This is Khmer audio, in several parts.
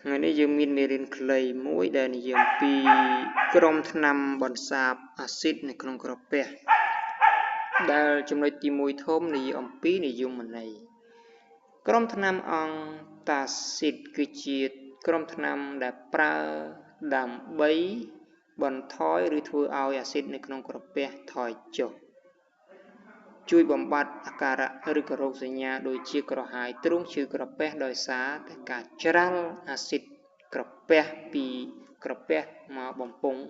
ngày nay dương min merin clay mũi đây này dương pi krom tham bòn sạp axit nàyក្នុងក្របពះដែលចំណុចទី1ធំនៃអំពីនិយមន័យក្រុមថ្នាំអង្គតាស៊ីតគឺជាក្រុមថ្នាំដែលប្រើដើម្បីបន្ថយឬធ្វើឲ្យអាស៊ីតនៅក្នុងក្របពះថយចុះជួយបំបត្តិអាការៈឬក៏រោគសញ្ញាដូចជាក្រហាយទ្រូងឈឺក្របពះដោយសារតែការច្រាល់អាស៊ីតក្របពះពីក្របពះមកបំពង់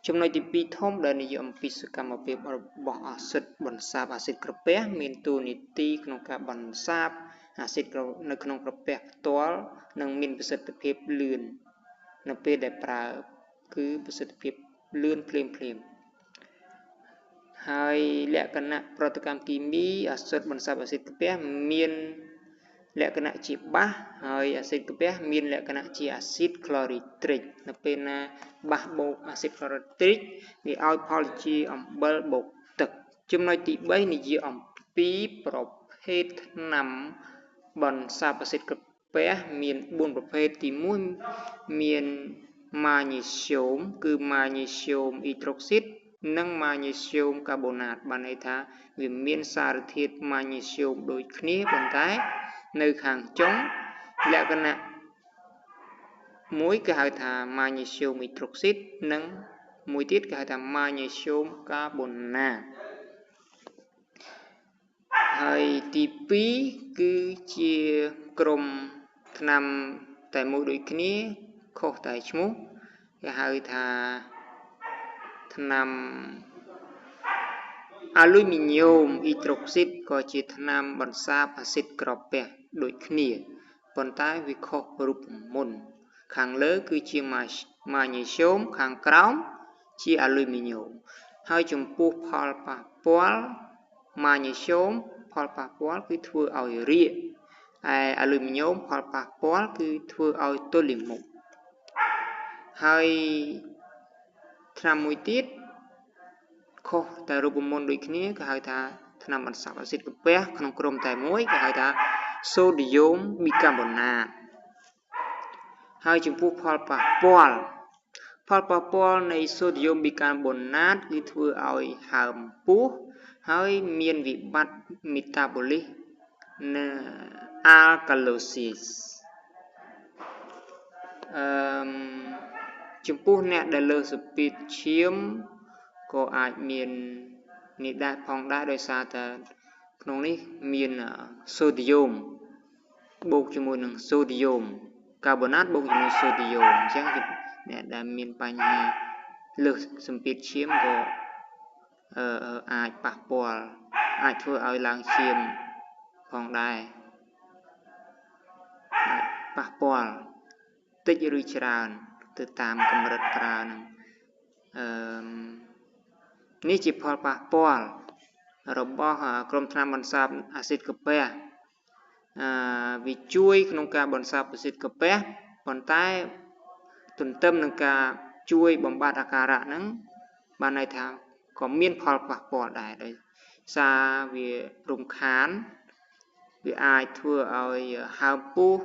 ចំណុចទី2ធំដែលនិយាយអំពីសកម្មភាពរបស់អាស៊ីតបន្សាបអាស៊ីតក្របពះមានតួនាទីក្នុងការបន្សាបអាស៊ីតនៅក្នុងក្របពះផ្ទាល់និងមានប្រសិទ្ធភាពលឿននៅពេលដែលប្រើគឺប្រសិទ្ធភាពលឿនភ្លាមហើយលក្ខណៈប្រតិកម្មគីមីអាស៊ីតបន្សាបអាស៊ីតក្របពះមានលក្ខណៈជាបាសហើយអាស៊ីតក្របពះមានលក្ខណៈជាអាស៊ីតក្លរីត្រិកនៅពេលណាបាសបូកអាស៊ីតក្លរីត្រិកវាឲ្យផលជាអំបិលបូកទឹកចំណុចទី3និយាយអំពីប្រភេទថ្នាំបន្សាបអាស៊ីតក្របពះមាន4ប្រភេទទី1មានម៉ាញ៉េស្យូមគឺម៉ាញ៉េស្យូមអ៊ីដ្រូស៊ីតនិងម៉ាញ៉េស្យូមកាបូណាតបានន័យថាវាមានសារធាតុម៉ាញ៉េស្យូមដូចគ្នាប៉ុន្តែនៅខាងចុងលក្ខណៈមួយគេហៅថាម៉ាញ៉េស្យូមអ៊ីដ្រូស៊ីតនិងមួយទៀតគេហៅថាម៉ាញ៉េស្យូមកាបូណាតហើយទី2គឺជាក្រុមថ្នាំតែមួយដូចគ្នាខុសតែឈ្មោះគេហៅថាថ្នាំអាលុយមីញ៉ូមអ៊ីដ្រូស៊ីតក៏ជាថ្នាំបន្សាបអាស៊ីតក្របពះដូចគ្នាប៉ុន្តែវាខុសរូបមន្តខាងលើគឺជាម៉ាញ៉េស្យូមខាងក្រោមជាអាលុយមីញ៉ូមហើយចំពោះផលប៉ះពាល់ម៉ាញ៉េស្យូមផលប៉ះពាល់គឺធ្វើឲ្យរាគឯអាលុយមីញ៉ូមផលប៉ះពាល់គឺធ្វើឲ្យទល់លាមកហើយថ្នាំមួយទៀតខុសតែរូបមន្តដូចគ្នាគេហៅថាថ្នាំបន្សាបអាស៊ីតក្របពះក្នុងក្រុមតែមួយគេហៅថាសូឌីយ៉ូមប៊ីកាបូណាតហើយចំពោះផលប៉ះពាល់នៃសូឌីយ៉ូមប៊ីកាបូណាតគឺធ្វើឲ្យហើមពោះហើយមានវិបត្តិមេតាបូលិកអាល់កាឡូស៊ីសចំពោះអ្នកដែលលើសពីតឈាមក៏អាចមាននេះដែរផងដែរដោយសារតែក្នុងនេះមានសូឌីយ៉ូមបូកជាមួយនឹងសូឌីយ៉ូមកាបូណាតបូកជាមួយសូឌីយ៉ូមអញ្ចឹងអ្នកដែលមានបញ្ហាលើសសម្ពាធឈាមក៏អាចប៉ះពាល់អាចធ្វើឲ្យឡើងឈាមផងដែរប៉ះពាល់តិចឬច្រើនទៅតាមកម្រិតប្រើនឹងនេះជាផលប៉ះពាល់របស់ក្រុមថ្នាំបន្សាបអាស៊ីតក្របពះវាជួយក្នុងការបន្សាបអាស៊ីតក្របពះប៉ុន្តែទន្ទឹមនឹងការជួយបំបត្តិអាការៈហ្នឹងបានន័យថាក៏មានផលប៉ះពាល់ដែរដោយសារវារំខានវាអាចធ្វើឲ្យហើមពោះ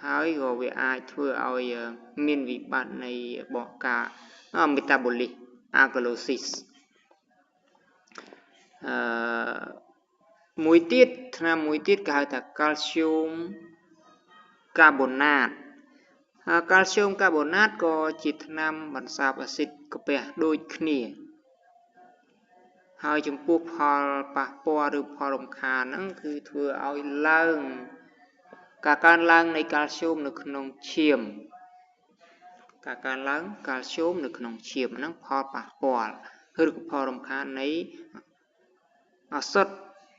ហើយក៏វាអាចធ្វើឲ្យមានវិបត្តិនៃបកការមេតាបូលិកអាល់កាឡូស៊ីសមួយទៀតថ្នាំមួយទៀតគេហៅថាកាល់ស្យូមកាបូណាតកាល់ស្យូមកាបូណាតក៏ជាថ្នាំបន្សាបអាស៊ីតក្របពះដូចគ្នាហើយចំពោះផលប៉ះពាល់ឬផលរំខានហ្នឹងគឺធ្វើឲ្យឡើងការកើនឡើងនៃកាល់ស្យូមនៅក្នុងឈាមការកើនឡើងកាល់ស្យូមនៅក្នុងឈាមហ្នឹងផលប៉ះពាល់ឬក៏ផលរំខាននៃអាស៊ីត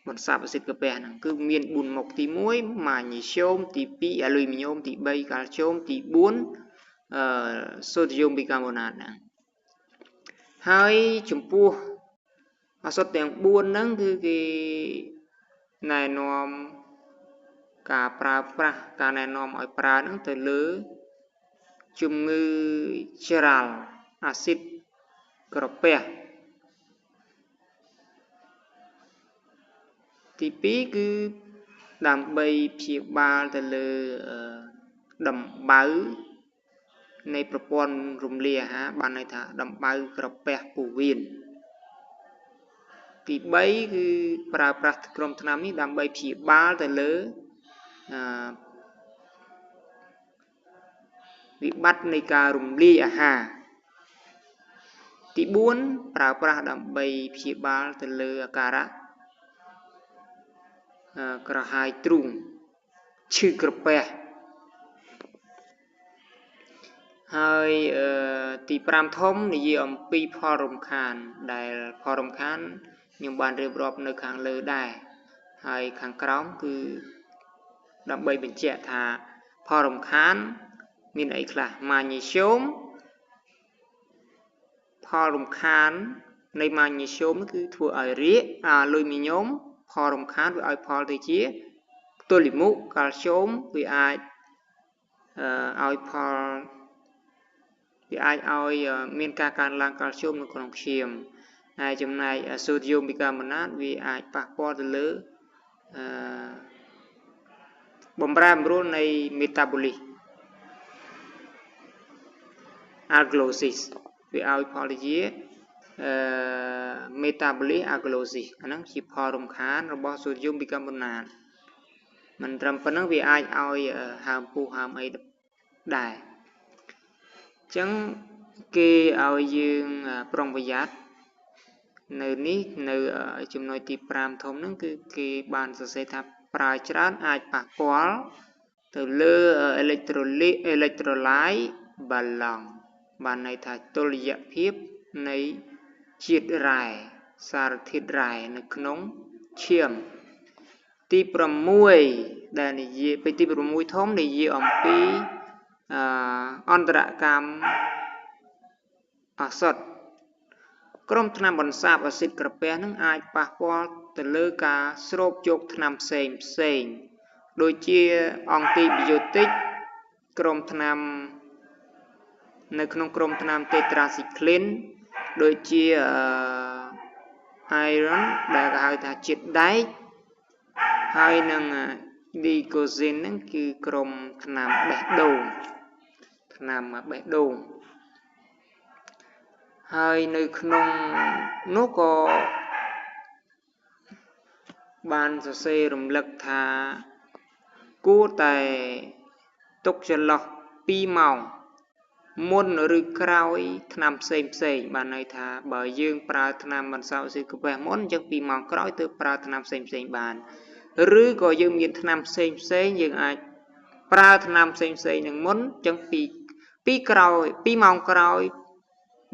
បន្សាបអាស៊ីតក្របពះហ្នឹងគឺមាន4មុខទី1ម៉ាញ៉េស្យូមទី2អាលុយមីញ៉ូមទី3កាល់ស្យូមទី4សូឌីយ៉ូមប៊ីកាបូណាតហ្នឹងហើយចំពោះអាស៊ីតទាំង4ហ្នឹងគឺគេណែនាំការប្រើប្រាស់ការណែនាំឲ្យប្រើហ្នឹងទៅលើជំងឺច្រាល់អាស៊ីតក្របពះទី2គឺ ដើម្បីព្យាបាលទៅលើដំបៅនៃប្រព័ន្ធរំលាយអាហារបានន័យថាដំបៅក្រពះពោះវៀនទី3គឺប្រើប្រាស់ក្រុមថ្នាំនេះដើម្បីព្យាបាលទៅលើវិបត្តិនៃការរំលាយអាហារទី4ប្រើប្រាស់ដើម្បីព្យាបាលទៅលើអាការៈក្រហាយទ្រូងឈឺក្រពះហើយទី5ធំនិយាយអំពីផលរំខានដែលផលរំខានខ្ញុំបានរៀបរាប់នៅខាងលើដែរហើយខាងក្រោមគឺដើម្បីបញ្ជាក់ថាផលរំខានមានអីខ្លះម៉ាញ៉េស្យូមផលរំខាននៃម៉ាញ៉េស្យូមគឺធ្វើឲ្យរាគអាលុយមីញ៉ូមផលរំខានវាឲ្យផលទៅជាផ្ទុលីមុខកាល់ស្យូមវាអាចឲ្យផលវាអាចឲ្យមានការកើនឡើងកាល់ស្យូមនៅក្នុងឈាមហើយចំណែកសូដ្យូមប៊ីកាម៉ូណាតវាអាចប៉ះពាល់ទៅលើបំរែបំរួលនៃមេតាបូលីសអាក្លូស៊ីសវាឲ្យផលទៅជាមេតាបូលីសអាក្លូស៊ីសអាហ្នឹងជាផលរំខានរបស់សូដ្យូមប៊ីកាម៉ូណាតមិនត្រឹមប៉ុណ្ណឹងវាអាចឲ្យហើមពុះហើមអីដែរអញ្ចឹងគេឲ្យយើងប្រុងប្រយ័ត្ននៅនេះនៅចំណុចទី5ធំហ្នឹងគឺគេបានសរសេរថាប្រើច្រើនអាចប៉ះពាល់ទៅលើអេឡិចត្រូឡៃបាឡង់បានន័យថាតុល្យភាពនៃជាតិរ៉ែសារធាតុរ៉ែនៅក្នុងឈាមទី6ដែលនិយាយពីទី6ធំនិយាយអំពីអន្តរកម្មឱសថក្រុមថ្នាំបន្សាបអាស៊ីតក្រពះនឹងអាចប៉ះពាល់ទៅលើការស្រូបយកថ្នាំផ្សេងដូចជាអង់ទីប៊ីយ៉ូទិកក្រុមថ្នាំនៅក្នុងក្រុមថ្នាំតេត្រាស៊ីក្លីនដូចជាអៃរ៉ុនដែលគេហៅថាជាតិដែកហើយនឹងឌីកូស៊ីនហ្នឹងគឺក្រុមថ្នាំបេះដូងហើយនៅក្នុងនោះក៏បានសរសេររំលឹកថាគួរតែទុកចន្លោះ2ម៉ោងមុនឬក្រោយថ្នាំផ្សេងបានន័យថាបើយើងប្រើថ្នាំបន្សាបអាស៊ីតក្រពះមុនអញ្ចឹង2ម៉ោងក្រោយទៅប្រើថ្នាំផ្សេងបានឬក៏យើងមានថ្នាំផ្សេងយើងអាចប្រើថ្នាំផ្សេងនឹងមុនអញ្ចឹង2ម៉ោងក្រោយ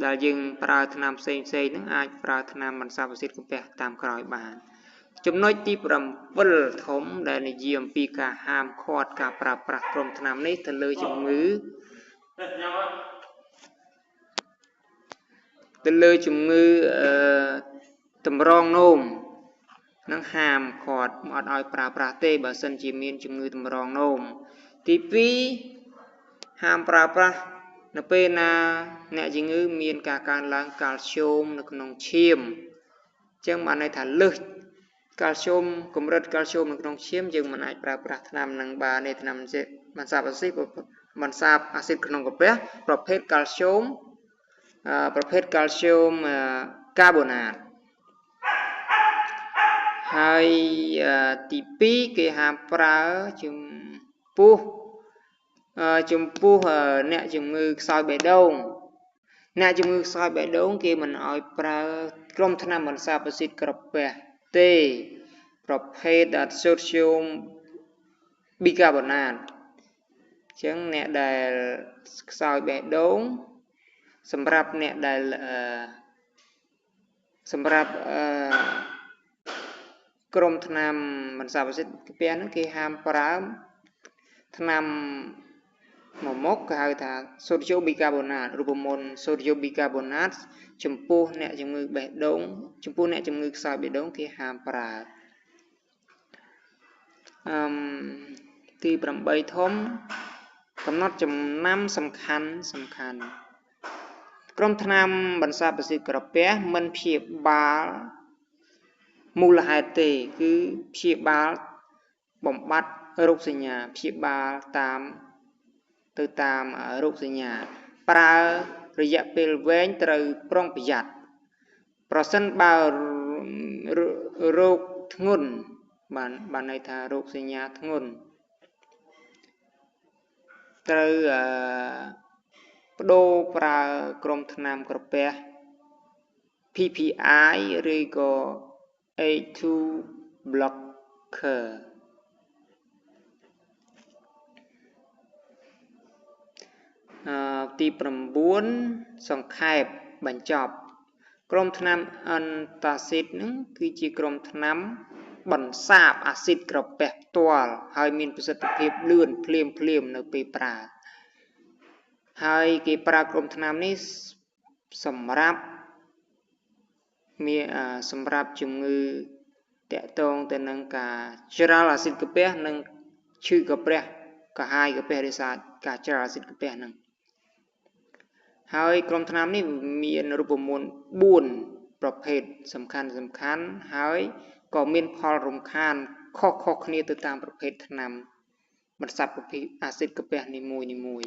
ដែលយើងប្រើថ្នាំផ្សេងហ្នឹងអាចប្រើថ្នាំបន្សាបអាស៊ីតក្រពះតាមក្រោយបានចំណុចទី7ធំដែលនិយាយអំពីការហាមឃាត់ការប្រើប្រាស់ក្រុមថ្នាំនេះទៅលើជំងឺតម្រងនោមនឹងហាមឃាត់អត់ឲ្យប្រើប្រាស់ទេបើសិនជាមានជំងឺតម្រងនោមទី2ហាមប្រើប្រាស់នៅពេលណាអ្នកជំងឺមានការកើនឡើងកាល់ស្យូមនៅក្នុងឈាមអញ្ចឹងបានន័យថាលើសកាល់ស្យូមកម្រិតកាល់ស្យូមនៅក្នុងឈាមយើងមិនអាចប្រើប្រាស់ថ្នាំនឹងបានទេថ្នាំបន្សាបអាស៊ីតក្នុងក្រពះប្រភេទកាល់ស្យូមកាបូណាតហើយទី2គេហាមប្រើចំពោះអ្នកជំងឺខ្សោយបេះដូងគេមិនឲ្យប្រើក្រុមថ្នាំបន្សាបអាស៊ីតក្រពះទេប្រភេទសូដ្យូមប៊ីកាបូណាតអញ្ចឹងអ្នកដែលខ្សោយបេះដូងសម្រាប់អ្នកដែលក្រុមថ្នាំបន្សាបអាស៊ីតក្រពះហ្នឹងគេហាមប្រើថ្នាំមួយមុខគេហៅថាសូដ្យូមប៊ីកាបូណាតរូបមន្តសូដ្យូមប៊ីកាបូណាតចំពោះអ្នកជំងឺបេះដូងចំពោះអ្នកជំងឺខ្សោយបេះដូងគេហាមប្រើទី8ធំកំណត់ចំណាំសំខាន់ក្រុមថ្នាំបន្សាបអាស៊ីតក្រពះមិនព្យាបាលមូលហេតុទេគឺព្យាបាល បំបត្តិរោគសញ្ញាព្យាបាលតាមរោគសញ្ញាប្រើរយៈពេលវែងត្រូវប្រុងប្រយ័ត្នប្រសិនបើរោគធ្ងន់បានន័យថារោគសញ្ញាធ្ងន់ត្រូវបដូរប្រើក្រុមថ្នាំក្រពះ PPI ឬក៏ A2 blocker ទី9សង្ខេបបញ្ចប់ក្រុមថ្នាំអិនតាស៊ីតហ្នឹងគឺជាក្រុមថ្នាំបន្សាបអាស៊ីតក្រពះផ្ទាល់ហើយមានប្រសិទ្ធភាពលឿនភ្លាមនៅពេលប្រើហើយគេប្រើក្រុមថ្នាំនេះសម្រាប់ជំងឺតាក់ទងទៅនឹងការច្រាលអាស៊ីតក្រពះនិងឈឺក្រពះកាហាយក្រពះដោយសារការច្រាលអាស៊ីតក្រពះហ្នឹងហើយក្រុមថ្នាំនេះមានរូបមន្ត4ប្រភេទសំខាន់ហើយក៏មានផលរំខានខុសគ្នាទៅតាមប្រភេទថ្នាំបន្សាបអាស៊ីតក្រពះនីមួយ